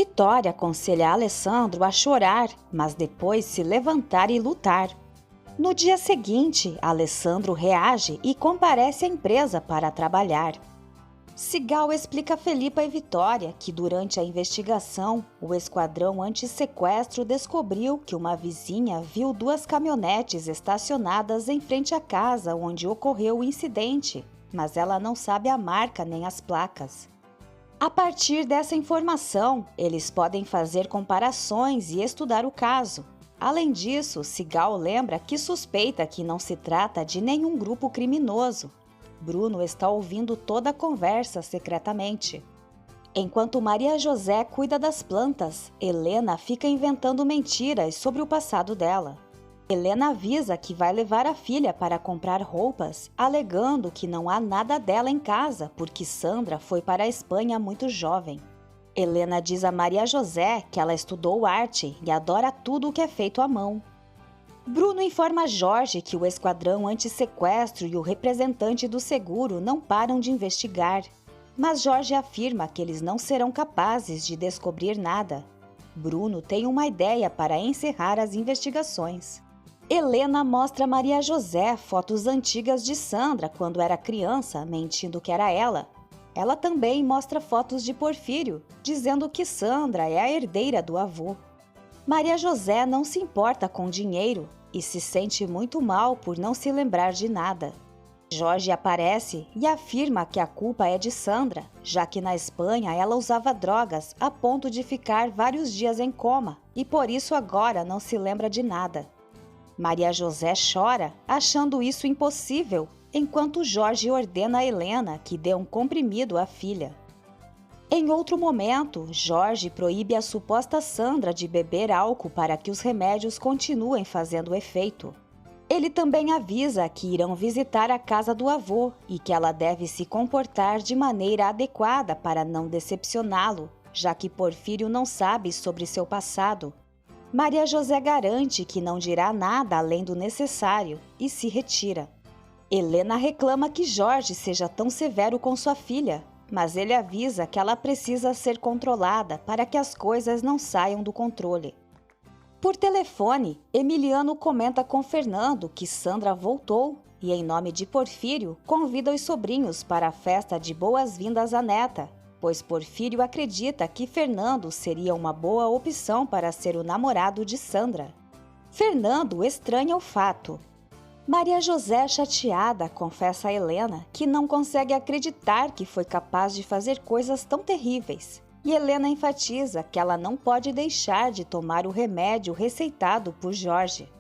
Vitória aconselha Alessandro a chorar, mas depois se levantar e lutar. No dia seguinte, Alessandro reage e comparece à empresa para trabalhar. Sigal explica a Felipa e Vitória que durante a investigação, o esquadrão anti-sequestro descobriu que uma vizinha viu 2 caminhonetes estacionadas em frente à casa onde ocorreu o incidente, mas ela não sabe a marca nem as placas. A partir dessa informação, eles podem fazer comparações e estudar o caso. Além disso, Sigal lembra que suspeita que não se trata de nenhum grupo criminoso. Bruno está ouvindo toda a conversa secretamente. Enquanto Maria José cuida das plantas, Helena fica inventando mentiras sobre o passado dela. Helena avisa que vai levar a filha para comprar roupas, alegando que não há nada dela em casa porque Sandra foi para a Espanha muito jovem. Helena diz a Maria José que ela estudou arte e adora tudo o que é feito à mão. Bruno informa Jorge que o esquadrão anti-sequestro e o representante do seguro não param de investigar, mas Jorge afirma que eles não serão capazes de descobrir nada. Bruno tem uma ideia para encerrar as investigações. Helena mostra a Maria José fotos antigas de Sandra quando era criança, mentindo que era ela. Ela também mostra fotos de Porfírio, dizendo que Sandra é a herdeira do avô. Maria José não se importa com dinheiro e se sente muito mal por não se lembrar de nada. Jorge aparece e afirma que a culpa é de Sandra, já que na Espanha ela usava drogas a ponto de ficar vários dias em coma e por isso agora não se lembra de nada. Maria José chora, achando isso impossível, enquanto Jorge ordena a Helena que dê um comprimido à filha. Em outro momento, Jorge proíbe a suposta Sandra de beber álcool para que os remédios continuem fazendo efeito. Ele também avisa que irão visitar a casa do avô e que ela deve se comportar de maneira adequada para não decepcioná-lo, já que Porfírio não sabe sobre seu passado. Maria José garante que não dirá nada além do necessário e se retira. Helena reclama que Jorge seja tão severo com sua filha, mas ele avisa que ela precisa ser controlada para que as coisas não saiam do controle. Por telefone, Emiliano comenta com Fernando que Sandra voltou e, em nome de Porfírio, convida os sobrinhos para a festa de boas-vindas à neta, pois Porfírio acredita que Fernando seria uma boa opção para ser o namorado de Sandra. Fernando estranha o fato. Maria José, chateada, confessa a Helena que não consegue acreditar que foi capaz de fazer coisas tão terríveis. E Helena enfatiza que ela não pode deixar de tomar o remédio receitado por Jorge.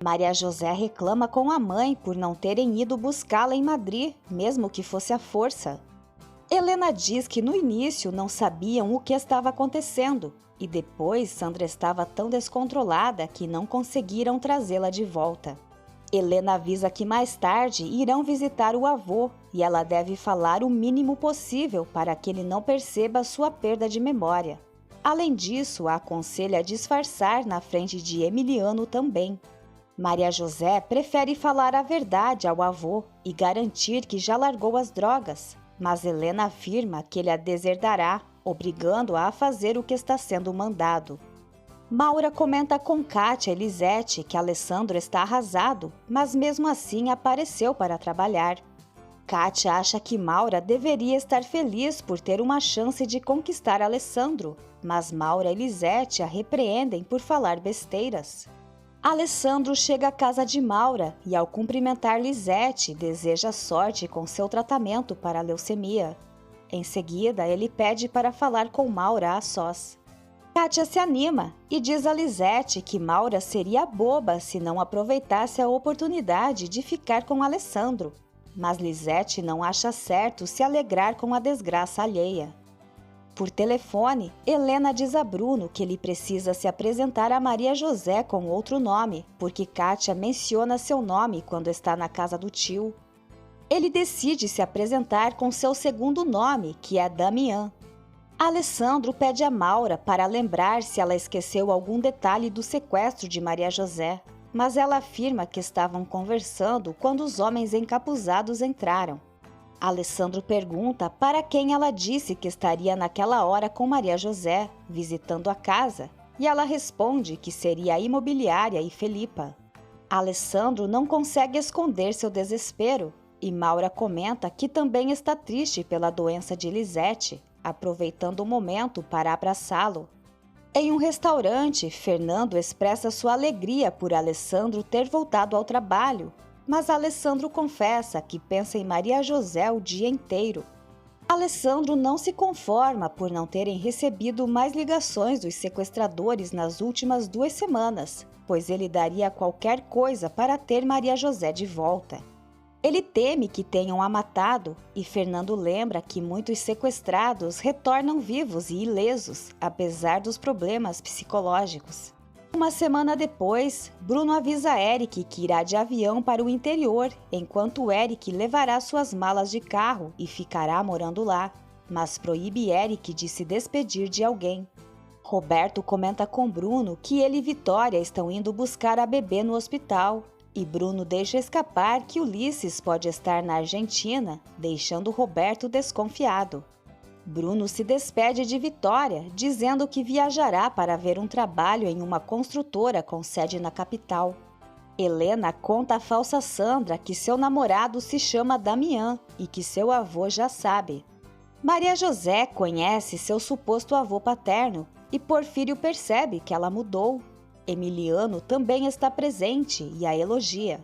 Maria José reclama com a mãe por não terem ido buscá-la em Madrid, mesmo que fosse à força. Helena diz que no início não sabiam o que estava acontecendo e depois Sandra estava tão descontrolada que não conseguiram trazê-la de volta. Helena avisa que mais tarde irão visitar o avô e ela deve falar o mínimo possível para que ele não perceba sua perda de memória. Além disso, a aconselha a disfarçar na frente de Emiliano também. Maria José prefere falar a verdade ao avô e garantir que já largou as drogas, mas Helena afirma que ele a deserdará, obrigando-a a fazer o que está sendo mandado. Maura comenta com Kátia e Lisete que Alessandro está arrasado, mas mesmo assim apareceu para trabalhar. Kátia acha que Maura deveria estar feliz por ter uma chance de conquistar Alessandro, mas Maura e Lisete a repreendem por falar besteiras. Alessandro chega à casa de Maura e, ao cumprimentar Lisete, deseja sorte com seu tratamento para a leucemia. Em seguida, ele pede para falar com Maura a sós. Kátia se anima e diz a Lisete que Maura seria boba se não aproveitasse a oportunidade de ficar com Alessandro, mas Lisete não acha certo se alegrar com a desgraça alheia. Por telefone, Helena diz a Bruno que ele precisa se apresentar a Maria José com outro nome, porque Kátia menciona seu nome quando está na casa do tio. Ele decide se apresentar com seu segundo nome, que é Damião. Alessandro pede a Maura para lembrar se ela esqueceu algum detalhe do sequestro de Maria José, mas ela afirma que estavam conversando quando os homens encapuzados entraram. Alessandro pergunta para quem ela disse que estaria naquela hora com Maria José, visitando a casa, e ela responde que seria a imobiliária e Felipa. Alessandro não consegue esconder seu desespero, e Maura comenta que também está triste pela doença de Lisete, aproveitando o momento para abraçá-lo. Em um restaurante, Fernando expressa sua alegria por Alessandro ter voltado ao trabalho, mas Alessandro confessa que pensa em Maria José o dia inteiro. Alessandro não se conforma por não terem recebido mais ligações dos sequestradores nas últimas 2 semanas, pois ele daria qualquer coisa para ter Maria José de volta. Ele teme que tenham a matado e Fernando lembra que muitos sequestrados retornam vivos e ilesos, apesar dos problemas psicológicos. Uma semana depois, Bruno avisa Eric que irá de avião para o interior, enquanto Eric levará suas malas de carro e ficará morando lá, mas proíbe Eric de se despedir de alguém. Roberto comenta com Bruno que ele e Vitória estão indo buscar a bebê no hospital, e Bruno deixa escapar que Ulisses pode estar na Argentina, deixando Roberto desconfiado. Bruno se despede de Vitória, dizendo que viajará para ver um trabalho em uma construtora com sede na capital. Helena conta à falsa Sandra que seu namorado se chama Damião e que seu avô já sabe. Maria José conhece seu suposto avô paterno e Porfírio percebe que ela mudou. Emiliano também está presente e a elogia.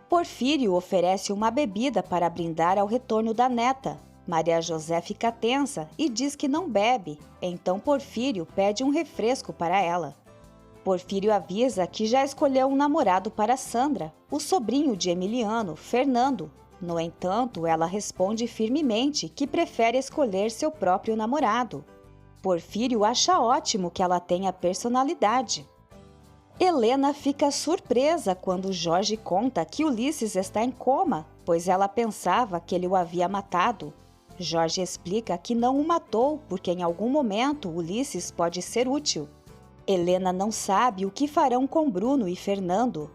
Porfírio oferece uma bebida para brindar ao retorno da neta. Maria José fica tensa e diz que não bebe, então Porfírio pede um refresco para ela. Porfírio avisa que já escolheu um namorado para Sandra, o sobrinho de Emiliano, Fernando. No entanto, ela responde firmemente que prefere escolher seu próprio namorado. Porfírio acha ótimo que ela tenha personalidade. Helena fica surpresa quando Jorge conta que Ulisses está em coma, pois ela pensava que ele o havia matado. Jorge explica que não o matou porque em algum momento Ulisses pode ser útil. Helena não sabe o que farão com Bruno e Fernando.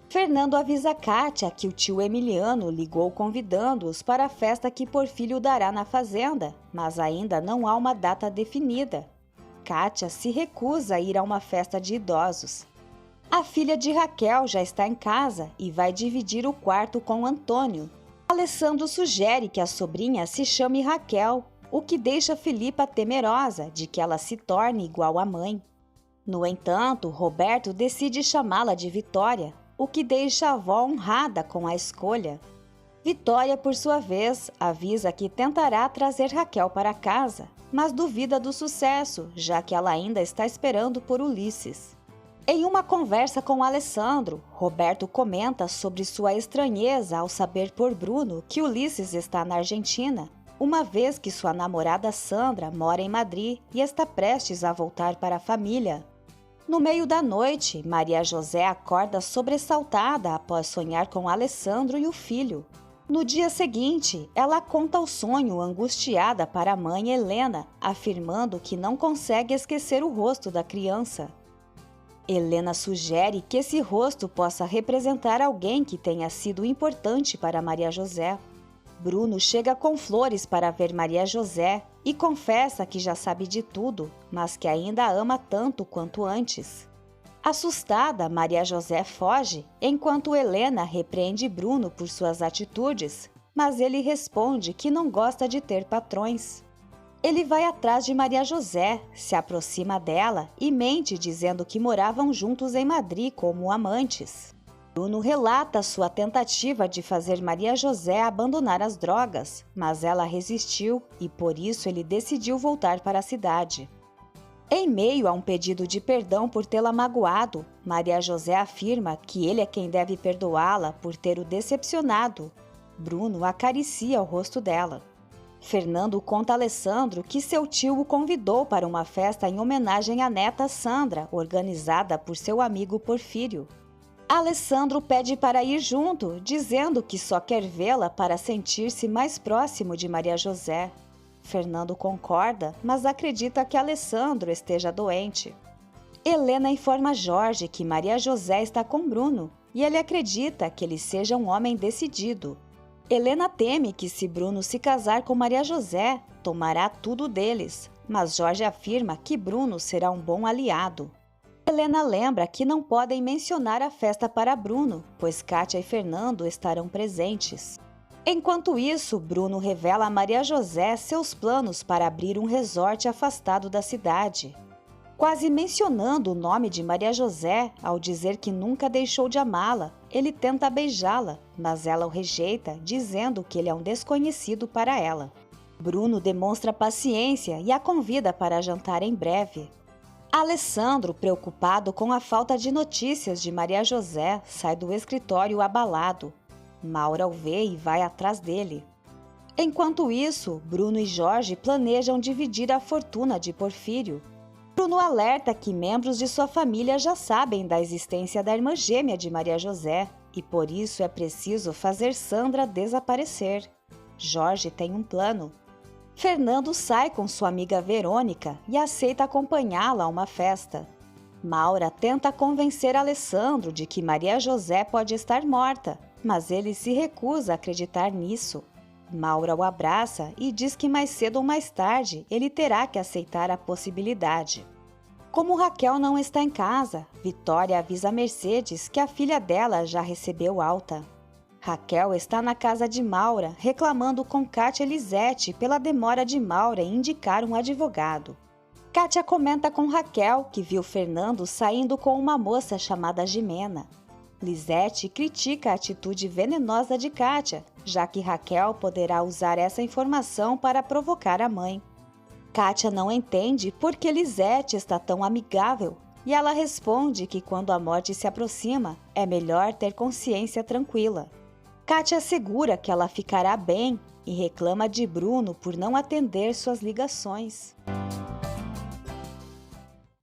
Fernando avisa Kátia que o tio Emiliano ligou convidando-os para a festa que Porfírio dará na fazenda, mas ainda não há uma data definida. Kátia se recusa a ir a uma festa de idosos. A filha de Raquel já está em casa e vai dividir o quarto com Antônio. Alessandro sugere que a sobrinha se chame Raquel, o que deixa Felipa temerosa de que ela se torne igual à mãe. No entanto, Roberto decide chamá-la de Vitória, o que deixa a avó honrada com a escolha. Vitória, por sua vez, avisa que tentará trazer Raquel para casa, mas duvida do sucesso, já que ela ainda está esperando por Ulisses. Em uma conversa com Alessandro, Roberto comenta sobre sua estranheza ao saber por Bruno que Ulisses está na Argentina, uma vez que sua namorada Sandra mora em Madrid e está prestes a voltar para a família. No meio da noite, Maria José acorda sobressaltada após sonhar com Alessandro e o filho. No dia seguinte, ela conta o sonho angustiada para a mãe Helena, afirmando que não consegue esquecer o rosto da criança. Helena sugere que esse rosto possa representar alguém que tenha sido importante para Maria José. Bruno chega com flores para ver Maria José e confessa que já sabe de tudo, mas que ainda a ama tanto quanto antes. Assustada, Maria José foge, enquanto Helena repreende Bruno por suas atitudes, mas ele responde que não gosta de ter patrões. Ele vai atrás de Maria José, se aproxima dela e mente dizendo que moravam juntos em Madrid como amantes. Bruno relata sua tentativa de fazer Maria José abandonar as drogas, mas ela resistiu e por isso ele decidiu voltar para a cidade. Em meio a um pedido de perdão por tê-la magoado, Maria José afirma que ele é quem deve perdoá-la por ter o decepcionado. Bruno acaricia o rosto dela. Fernando conta a Alessandro que seu tio o convidou para uma festa em homenagem à neta Sandra, organizada por seu amigo Porfírio. Alessandro pede para ir junto, dizendo que só quer vê-la para sentir-se mais próximo de Maria José. Fernando concorda, mas acredita que Alessandro esteja doente. Helena informa Jorge que Maria José está com Bruno, e ele acredita que ele seja um homem decidido. Helena teme que se Bruno se casar com Maria José, tomará tudo deles, mas Jorge afirma que Bruno será um bom aliado. Helena lembra que não podem mencionar a festa para Bruno, pois Kátia e Fernando estarão presentes. Enquanto isso, Bruno revela a Maria José seus planos para abrir um resort afastado da cidade. Quase mencionando o nome de Maria José, ao dizer que nunca deixou de amá-la, ele tenta beijá-la, mas ela o rejeita, dizendo que ele é um desconhecido para ela. Bruno demonstra paciência e a convida para jantar em breve. Alessandro, preocupado com a falta de notícias de Maria José, sai do escritório abalado. Maura o vê e vai atrás dele. Enquanto isso, Bruno e Jorge planejam dividir a fortuna de Porfírio. Bruno alerta que membros de sua família já sabem da existência da irmã gêmea de Maria José e por isso é preciso fazer Sandra desaparecer. Jorge tem um plano. Fernando sai com sua amiga Verônica e aceita acompanhá-la a uma festa. Maura tenta convencer Alessandro de que Maria José pode estar morta, mas ele se recusa a acreditar nisso. Maura o abraça e diz que mais cedo ou mais tarde ele terá que aceitar a possibilidade. Como Raquel não está em casa, Vitória avisa a Mercedes que a filha dela já recebeu alta. Raquel está na casa de Maura, reclamando com Kátia e Lisete pela demora de Maura em indicar um advogado. Kátia comenta com Raquel que viu Fernando saindo com uma moça chamada Jimena. Lisete critica a atitude venenosa de Kátia, já que Raquel poderá usar essa informação para provocar a mãe. Kátia não entende por que Lisete está tão amigável e ela responde que quando a morte se aproxima, é melhor ter consciência tranquila. Kátia assegura que ela ficará bem e reclama de Bruno por não atender suas ligações.